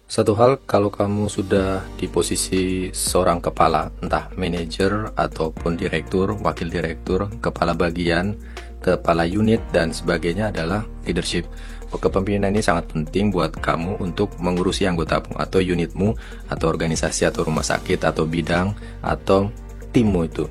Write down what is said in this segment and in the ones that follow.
Satu hal, kalau kamu sudah di posisi seorang kepala, entah manajer ataupun direktur, wakil direktur, kepala bagian, kepala unit, dan sebagainya adalah leadership. Kepemimpinan ini sangat penting buat kamu untuk mengurusi anggotamu atau unitmu, atau organisasi, atau rumah sakit, atau bidang, atau timmu itu.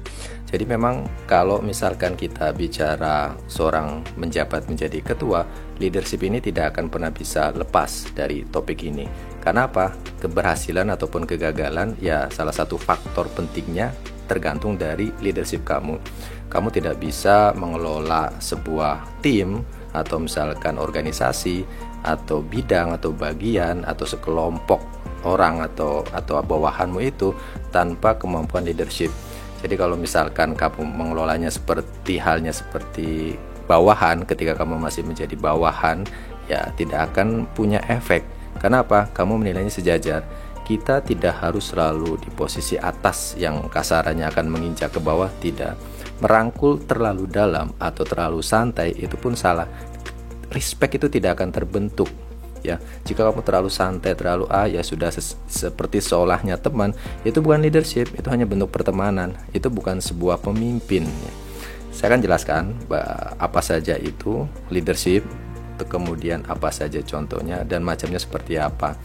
Jadi memang kalau misalkan kita bicara seorang menjabat menjadi ketua, leadership ini tidak akan pernah bisa lepas dari topik ini. Karena apa? Keberhasilan ataupun kegagalan ya salah satu faktor pentingnya tergantung dari leadership kamu. Kamu tidak bisa mengelola sebuah tim atau misalkan organisasi atau bidang atau bagian atau sekelompok orang atau bawahanmu itu tanpa kemampuan leadership. Jadi kalau misalkan kamu mengelolanya seperti halnya seperti bawahan, ketika kamu masih menjadi bawahan, ya tidak akan punya efek. Karena apa? Kamu menilainya sejajar. Kita tidak harus selalu di posisi atas yang kasarannya akan menginjak ke bawah, tidak. Merangkul terlalu dalam atau terlalu santai itu pun salah. Respect itu tidak akan terbentuk. Ya, jika kamu terlalu santai, terlalu ya sudah seperti seolahnya teman, itu bukan leadership, itu hanya bentuk pertemanan, itu bukan sebuah pemimpin. Saya akan jelaskan apa saja itu leadership, kemudian apa saja contohnya dan macamnya seperti apa.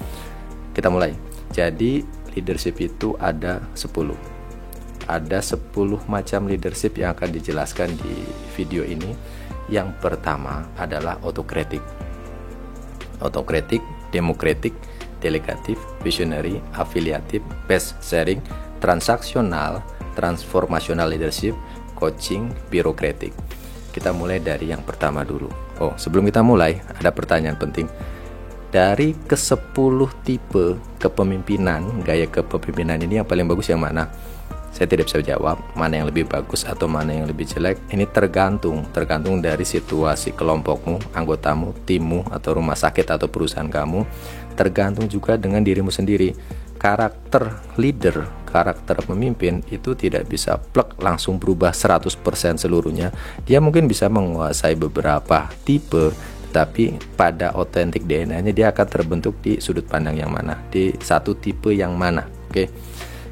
Kita mulai. Jadi leadership itu ada 10. Ada 10 macam leadership yang akan dijelaskan di video ini. Yang pertama adalah autokratik, demokratik, delegatif, visionary, afiliatif, best sharing, transaksional, transformational leadership, coaching, birokratik. Kita mulai dari yang pertama dulu. Sebelum kita mulai, ada pertanyaan penting. Dari ke-10 tipe kepemimpinan, gaya kepemimpinan ini yang paling bagus yang mana? Saya tidak bisa jawab mana yang lebih bagus atau mana yang lebih jelek. Ini tergantung dari situasi kelompokmu, anggotamu, timmu, atau rumah sakit atau perusahaan kamu. Tergantung juga dengan dirimu sendiri. Karakter leader, karakter pemimpin itu tidak bisa plek langsung berubah 100% seluruhnya. Dia mungkin bisa menguasai beberapa tipe, tapi pada otentik DNA-nya dia akan terbentuk di sudut pandang yang mana, di satu tipe yang mana. Oke,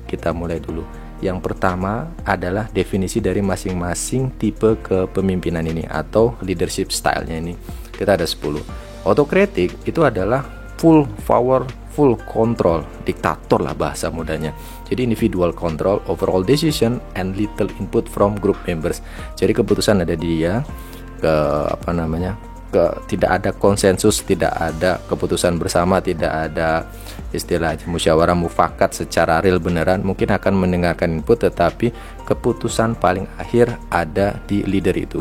kita mulai dulu. Yang pertama adalah definisi dari masing-masing tipe kepemimpinan ini atau leadership style-nya ini. Kita ada 10. Autokratik itu adalah full power, full control, diktator lah bahasa mudanya. Jadi individual control over all decision and little input from group members. Jadi keputusan ada di dia, tidak ada konsensus, tidak ada keputusan bersama, tidak ada istilah musyawarah mufakat secara real beneran. Mungkin akan mendengarkan input, tetapi keputusan paling akhir ada di leader itu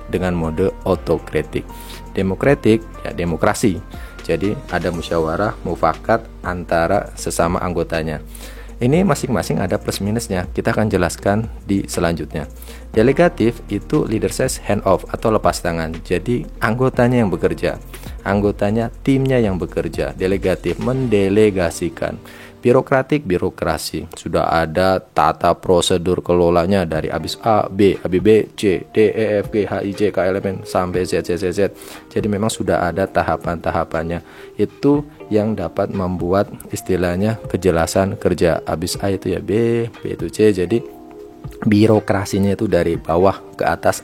dengan mode autokratik. Demokratik ya demokrasi. Jadi ada musyawarah mufakat antara sesama anggotanya. Ini masing-masing ada plus minusnya. Kita akan jelaskan di selanjutnya. Delegatif itu leader says hand off atau lepas tangan. Jadi anggotanya yang bekerja, anggotanya timnya yang bekerja. Delegatif mendelegasikan. Birokratik birokrasi. Sudah ada tata prosedur kelolanya dari abis A, B, C, D, E, F, G, H, I, J, K, L, M, N sampai Z. Jadi memang sudah ada tahapan-tahapannya. Itu yang dapat membuat istilahnya kejelasan kerja. Abis A itu ya B itu C. Jadi birokrasinya itu dari bawah ke atas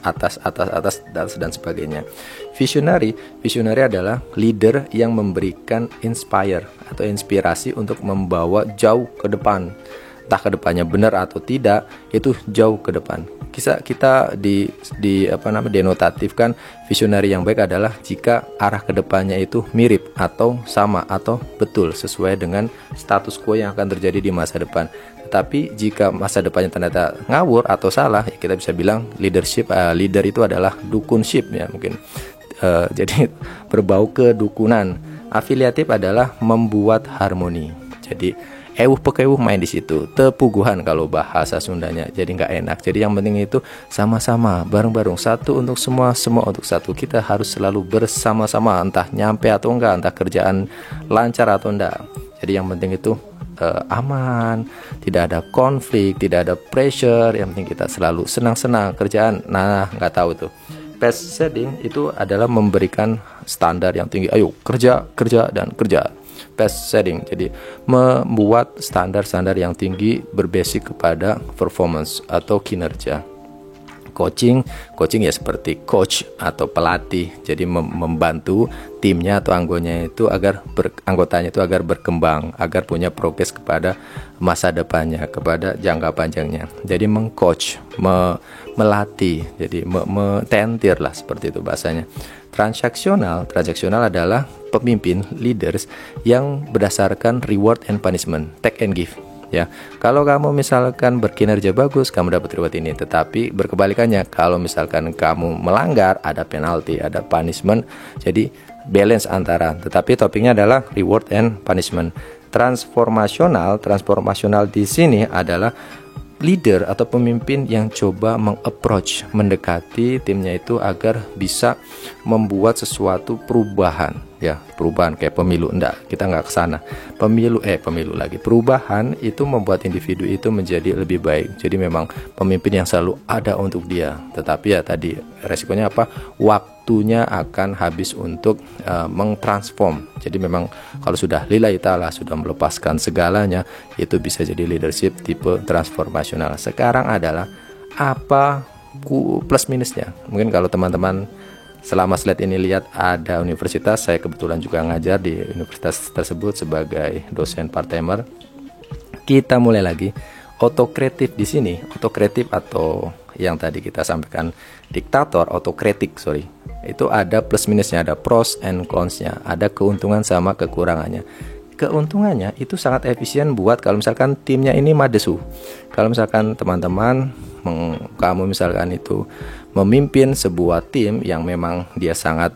dan sebagainya. Visionary adalah leader yang memberikan inspire atau inspirasi untuk membawa jauh ke depan. Entah ke depannya benar atau tidak, itu jauh ke depan. Kita denotatifkan visionary yang baik adalah jika arah ke depannya itu mirip atau sama atau betul sesuai dengan status quo yang akan terjadi di masa depan. Tapi jika masa depannya ternyata ngawur atau salah, ya kita bisa bilang leader itu adalah dukunship ya mungkin. Jadi berbau kedukunan. Afiliatif adalah membuat harmoni. Jadi pekewuh main di situ. Tepuguhan kalau bahasa Sundanya. Jadi nggak enak. Jadi yang penting itu sama-sama, bareng-bareng, satu untuk semua, semua untuk satu. Kita harus selalu bersama-sama, entah nyampe atau enggak, entah kerjaan lancar atau enggak. Jadi yang penting itu aman, tidak ada konflik, tidak ada pressure. Yang penting kita selalu senang-senang kerjaan. Nah, nggak tahu tuh. Best setting itu adalah memberikan standar yang tinggi. Ayo kerja dan kerja. best setting. Jadi membuat standar-standar yang tinggi berbasis kepada performance atau kinerja. Coaching ya seperti coach atau pelatih, jadi membantu timnya atau anggotanya itu agar berkembang, agar punya progres kepada masa depannya, kepada jangka panjangnya. Jadi mengcoach, melatih, jadi mententir lah, seperti itu bahasanya. Transaksional adalah pemimpin, leaders yang berdasarkan reward and punishment, take and give. Ya, kalau kamu misalkan berkinerja bagus, kamu dapat reward ini. Tetapi berkebalikannya, kalau misalkan kamu melanggar, ada penalti, ada punishment. Jadi balance antara. Tetapi topiknya adalah reward and punishment. Transformasional di sini adalah leader atau pemimpin yang coba mengapproach, mendekati timnya itu agar bisa membuat sesuatu perubahan, ya, perubahan kayak pemilu. Kita nggak kesana. Perubahan itu membuat individu itu menjadi lebih baik. Jadi memang pemimpin yang selalu ada untuk dia. Tetapi ya tadi resikonya apa? Waktunya akan habis untuk mengtransform. Jadi memang kalau sudah lillahi ta'ala, sudah melepaskan segalanya, itu bisa jadi leadership tipe transformasional. Sekarang adalah apa plus minusnya? Mungkin kalau teman-teman selama slide ini lihat ada universitas, saya kebetulan juga ngajar di universitas tersebut sebagai dosen part-timer. Kita mulai lagi. Otokritik di sini, otokritik atau yang tadi kita sampaikan diktator, otokritik, itu ada plus minusnya, ada pros and cons-nya, ada keuntungan sama kekurangannya. Keuntungannya itu sangat efisien buat kalau misalkan timnya ini madesu. Kalau misalkan teman-teman, kamu misalkan itu memimpin sebuah tim yang memang dia sangat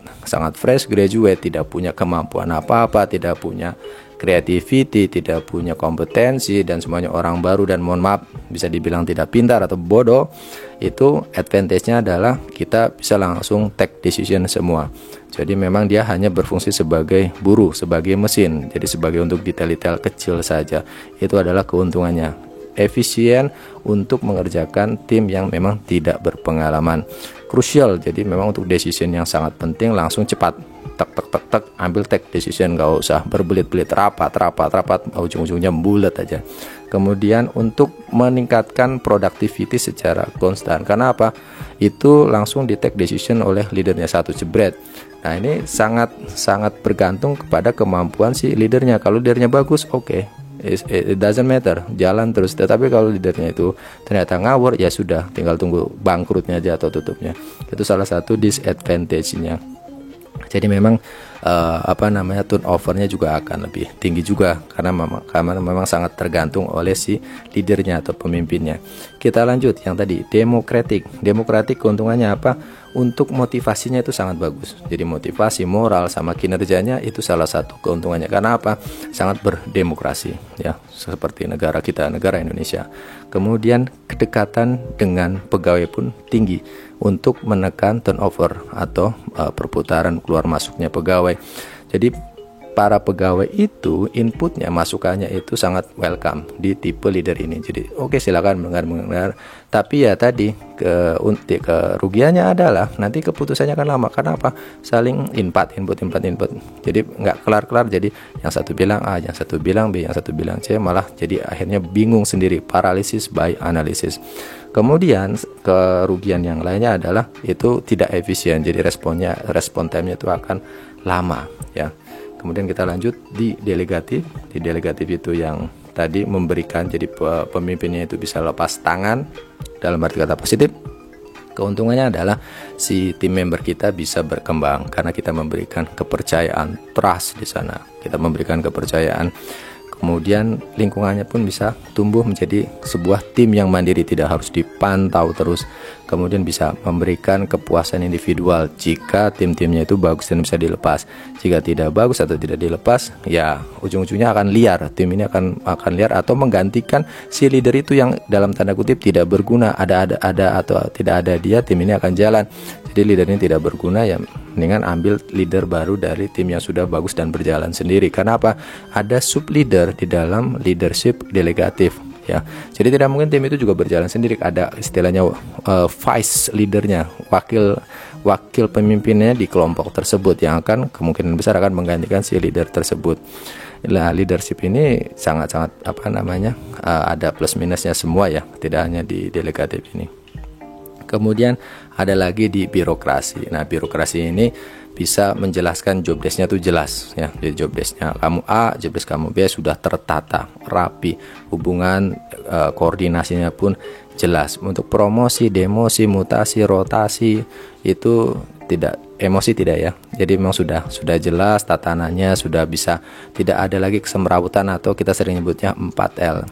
fresh graduate, tidak punya kemampuan apa-apa, tidak punya creativity, tidak punya kompetensi, dan semuanya orang baru, dan mohon maaf bisa dibilang tidak pintar atau bodoh, itu advantage-nya adalah kita bisa langsung take decision semua. Jadi memang dia hanya berfungsi sebagai buruh, sebagai mesin, jadi sebagai untuk detail-detail kecil saja. Itu adalah keuntungannya. Efisien untuk mengerjakan tim yang memang tidak berpengalaman. Crucial, jadi memang untuk decision yang sangat penting langsung cepat, tek, ambil take decision, gak usah berbelit-belit, rapat, ujung-ujungnya bulat aja. Kemudian untuk meningkatkan productivity secara konstan, karena apa? Itu langsung di take decision oleh leadernya satu jebret. Nah ini sangat bergantung kepada kemampuan si leadernya. Kalau leadernya bagus, oke. It doesn't matter, jalan terus. Tetapi kalau leadernya itu ternyata ngawur, ya sudah, tinggal tunggu bangkrutnya aja atau tutupnya. Itu salah satu disadvantage-nya. Jadi memang turnover-nya juga akan lebih tinggi juga, karena memang sangat tergantung oleh si leadernya atau pemimpinnya. Kita lanjut yang tadi, demokratik keuntungannya apa? Untuk motivasinya itu sangat bagus. Jadi motivasi moral sama kinerjanya itu salah satu keuntungannya. Karena apa? Sangat berdemokrasi, ya, seperti negara kita, negara Indonesia. Kemudian kedekatan dengan pegawai pun tinggi untuk menekan turnover atau perputaran keluar masuknya pegawai. Jadi para pegawai itu inputnya, masukannya itu sangat welcome di tipe leader ini. Jadi oke, silakan mendengar. Tapi ya tadi kerugiannya adalah nanti keputusannya akan lama. Karena apa? Saling input. Jadi nggak kelar-kelar. Jadi yang satu bilang A, yang satu bilang B, yang satu bilang C, malah jadi akhirnya bingung sendiri, paralysis by analysis. Kemudian kerugian yang lainnya adalah itu tidak efisien. Jadi respon time-nya itu akan lama, ya. Kemudian kita lanjut di delegatif. Di delegatif itu yang tadi memberikan, jadi pemimpinnya itu bisa lepas tangan dalam arti kata positif. Keuntungannya adalah si tim member kita bisa berkembang karena kita memberikan kepercayaan, trust di sana. Kita memberikan kepercayaan. Kemudian lingkungannya pun bisa tumbuh menjadi sebuah tim yang mandiri, tidak harus dipantau terus. Kemudian bisa memberikan kepuasan individual jika tim-timnya itu bagus dan bisa dilepas. Jika tidak bagus atau tidak dilepas, ya ujung-ujungnya akan liar. Tim ini akan liar atau menggantikan si leader itu yang dalam tanda kutip tidak berguna. Ada atau tidak ada dia, tim ini akan jalan. Jadi leader ini tidak berguna, ya mendingan ambil leader baru dari tim yang sudah bagus dan berjalan sendiri. Karena apa? Ada sub leader di dalam leadership delegatif, ya. Jadi tidak mungkin tim itu juga berjalan sendiri. Ada istilahnya vice leadernya, wakil pemimpinnya di kelompok tersebut yang akan kemungkinan besar akan menggantikan si leader tersebut. Nah, leadership ini sangat-sangat ada plus minusnya semua ya, tidak hanya di delegatif ini. Kemudian ada lagi di birokrasi. Nah, birokrasi ini bisa menjelaskan job desk-nya tuh jelas ya. Jadi job desk-nya kamu A, job desk kamu B sudah tertata, rapi. Hubungan koordinasinya pun jelas. Untuk promosi, demosi, mutasi, rotasi itu tidak, emosi tidak ya. Jadi memang sudah jelas tatanannya, sudah bisa, tidak ada lagi kesemrawutan atau kita sering nyebutnya 4L.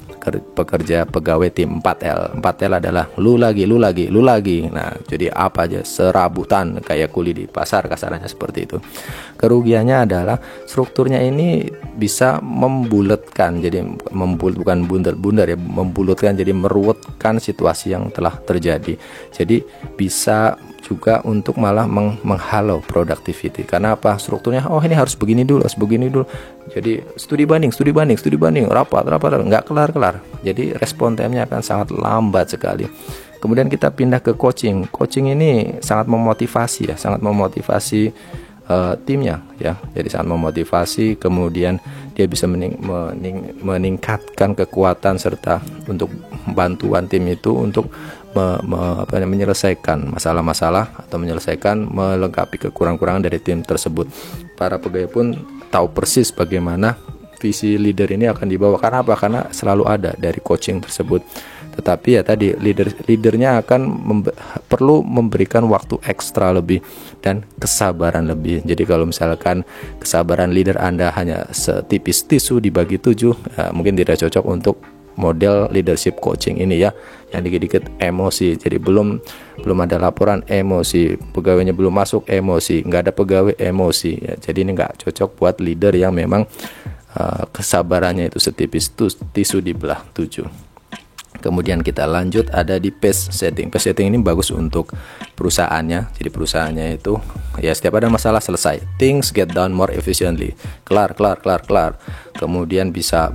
Pekerja pegawai tim 4L. 4L adalah lu lagi. Nah, jadi apa aja serabutan kayak kuli di pasar, kasarannya seperti itu. Kerugiannya adalah strukturnya ini bisa membulatkan, jadi bukan bundar ya, membulatkan, jadi meruwetkan situasi yang telah terjadi. Jadi bisa juga untuk malah menghalau productivity. Karena apa? Strukturnya ini harus begini dulu. Jadi studi banding, rapat, nggak kelar. Jadi respon time-nya akan sangat lambat sekali. Kemudian kita pindah ke coaching. Coaching ini sangat memotivasi ya, timnya ya. Jadi sangat memotivasi, kemudian dia bisa meningkatkan kekuatan serta untuk bantuan tim itu untuk menyelesaikan masalah-masalah atau melengkapi kekurangan dari tim tersebut. Para pegawai pun tahu persis bagaimana visi leader ini akan dibawa. Karena apa? Karena selalu ada dari coaching tersebut. Tetapi ya tadi leadernya akan perlu memberikan waktu ekstra lebih dan kesabaran lebih. Jadi kalau misalkan kesabaran leader Anda hanya setipis tisu dibagi 7, mungkin tidak cocok untuk model leadership coaching ini ya, yang dikit-dikit emosi. Jadi belum ada laporan, emosi, pegawainya belum masuk, emosi, nggak ada pegawai, emosi ya. Jadi ini nggak cocok buat leader yang memang kesabarannya itu setipis tisu dibelah 7. Kemudian kita lanjut, ada di pace setting. Pace setting ini bagus untuk perusahaannya. Jadi perusahaannya itu ya setiap ada masalah selesai. Things get done more efficiently. Kelar. Kemudian bisa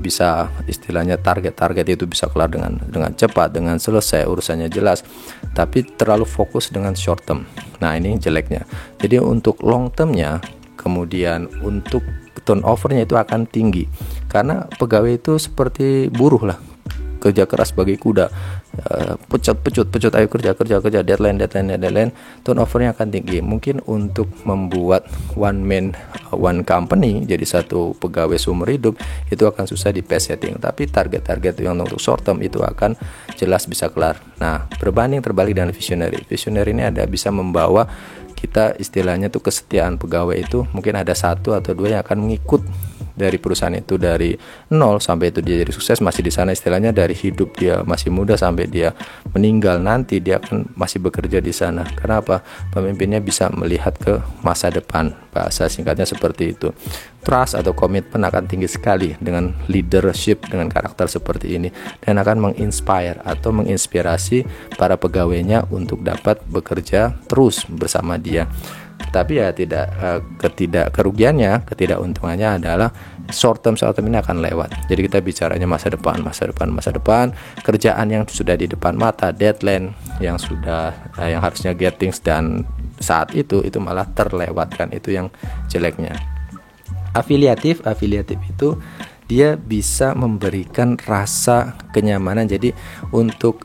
istilahnya target itu bisa kelar dengan cepat, dengan selesai, urusannya jelas. Tapi terlalu fokus dengan short term. Nah, ini jeleknya. Jadi untuk long termnya, kemudian untuk turnovernya itu akan tinggi. Karena pegawai itu seperti buruh lah. Kerja keras bagi kuda, pecut, ayo kerja, deadline, turnovernya akan tinggi. Mungkin untuk membuat one man one company, jadi satu pegawai seumur hidup, itu akan susah di pace setting. Tapi target yang untuk short term itu akan jelas bisa kelar. Nah, terbalik dengan visionary ini ada bisa membawa kita, istilahnya tuh kesetiaan pegawai itu mungkin ada 1 atau 2 yang akan mengikut dari perusahaan itu dari 0 sampai itu dia jadi sukses, masih di sana, istilahnya dari hidup dia masih muda sampai dia meninggal nanti dia akan masih bekerja di sana. Kenapa? Pemimpinnya bisa melihat ke masa depan, bahasa singkatnya seperti itu. Trust atau komitmen akan tinggi sekali dengan leadership dengan karakter seperti ini, dan akan menginspire atau menginspirasi para pegawainya untuk dapat bekerja terus bersama dia. Tapi ya ketidakuntungannya adalah short term ini akan lewat. Jadi kita bicaranya masa depan, kerjaan yang sudah di depan mata, deadline yang harusnya get things dan saat itu malah terlewatkan. Itu yang jeleknya. Afiliatif itu dia bisa memberikan rasa kenyamanan. Jadi untuk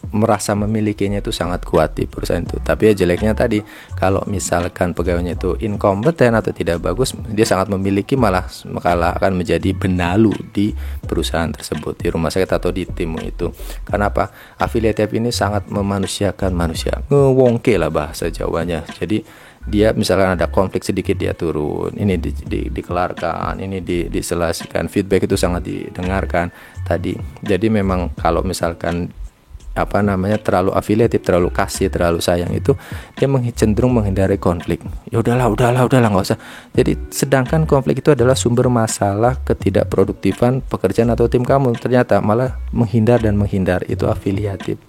merasa memilikinya itu sangat kuat di perusahaan itu. Tapi ya jeleknya tadi, kalau misalkan pegawainya itu inkompeten atau tidak bagus, dia sangat memiliki, malah akan menjadi benalu di perusahaan tersebut, di rumah sakit atau di tim itu. Karena apa? Afiliatif ini sangat memanusiakan manusia, ngewongke lah bahasa Jawanya. Jadi dia misalkan ada konflik sedikit, dia turun, ini dikelarkan, ini diselesaikan, feedback itu sangat didengarkan tadi. Jadi memang kalau misalkan terlalu afiliatif, terlalu kasih, terlalu sayang, itu dia cenderung menghindari konflik. Ya udahlah nggak usah. Jadi sedangkan konflik itu adalah sumber masalah ketidakproduktifan pekerjaan atau tim kamu, ternyata malah menghindar itu afiliatif.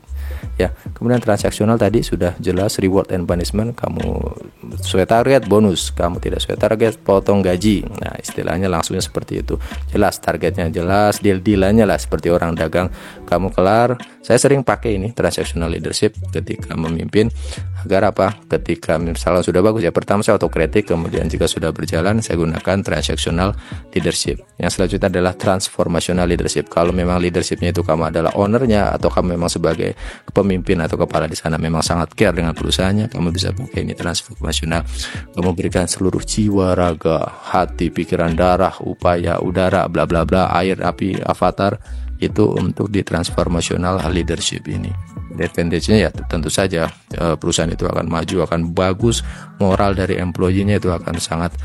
Ya, kemudian transaksional tadi sudah jelas, reward and punishment. Kamu sesuai target bonus, kamu tidak sesuai target potong gaji. Nah, istilahnya langsungnya seperti itu. Jelas targetnya, jelas deal-dealannya lah, seperti orang dagang. Kamu kelar. Saya sering pakai ini transactional leadership ketika memimpin. Agar apa? Ketika misalnya sudah bagus ya, pertama saya autokritik, kemudian jika sudah berjalan saya gunakan transactional leadership. Yang selanjutnya adalah transformational leadership. Kalau memang leadershipnya itu kamu adalah ownernya, atau kamu memang sebagai pemimpin atau kepala di sana memang sangat care dengan perusahaannya, kamu bisa pakai ini transformational. Kamu berikan seluruh jiwa, raga, hati, pikiran, darah, upaya, udara, bla bla bla, air, api, avatar, itu untuk di transformational leadership ini. Advantage-nya ya tentu saja perusahaan itu akan maju, akan bagus, moral dari employee-nya itu akan sangat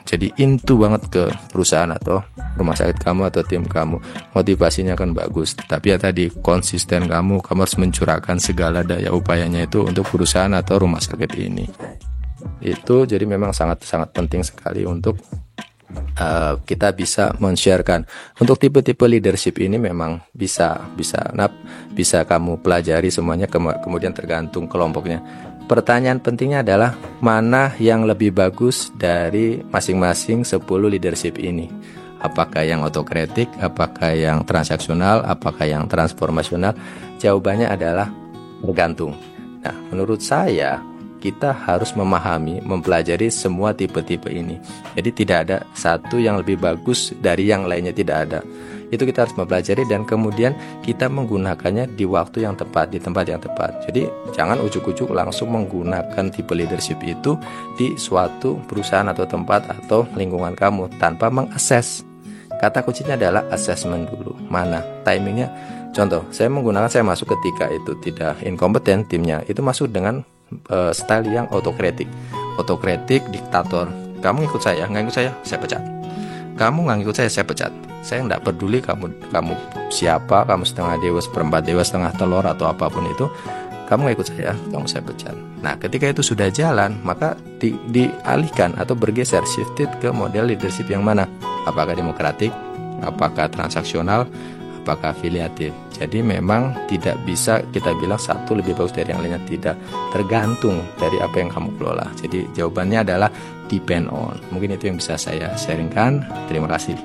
jadi into banget ke perusahaan atau rumah sakit kamu atau tim kamu, motivasinya akan bagus. Tapi ya tadi, konsisten kamu harus mencurahkan segala daya upayanya itu untuk perusahaan atau rumah sakit ini. Itu jadi memang sangat penting sekali untuk kita bisa men-sharekan. Untuk tipe-tipe leadership ini memang bisa kamu pelajari semuanya, kemudian tergantung kelompoknya. Pertanyaan pentingnya adalah mana yang lebih bagus dari masing-masing 10 leadership ini. Apakah yang autokritik, apakah yang transaksional, apakah yang transformasional? Jawabannya adalah tergantung. Nah, menurut saya kita harus memahami, mempelajari semua tipe-tipe ini. Jadi tidak ada satu yang lebih bagus dari yang lainnya, tidak ada. Itu kita harus mempelajari dan kemudian kita menggunakannya di waktu yang tepat, di tempat yang tepat. Jadi jangan ujuk-ujuk langsung menggunakan tipe leadership itu di suatu perusahaan atau tempat atau lingkungan kamu tanpa mengakses. Kata kuncinya adalah assessment dulu. Mana timingnya? Contoh, saya masuk ketika itu tidak inkompeten timnya, itu masuk dengan style yang autokritik, diktator. Kamu ikut saya, nggak ikut saya pecat. Kamu nggak ikut saya pecat. Saya nggak peduli kamu siapa, kamu setengah dewa, seperempat dewa, setengah telur atau apapun itu. Kamu nggak ikut saya pecat. Nah, ketika itu sudah jalan, maka dialihkan atau bergeser, shifted ke model leadership yang mana? Apakah demokratik, apakah transaksional, apakah afiliatif. Jadi memang tidak bisa kita bilang satu lebih bagus dari yang lainnya, tidak, tergantung dari apa yang kamu kelola. Jadi jawabannya adalah depend on. Mungkin itu yang bisa saya sharingkan. Terima kasih.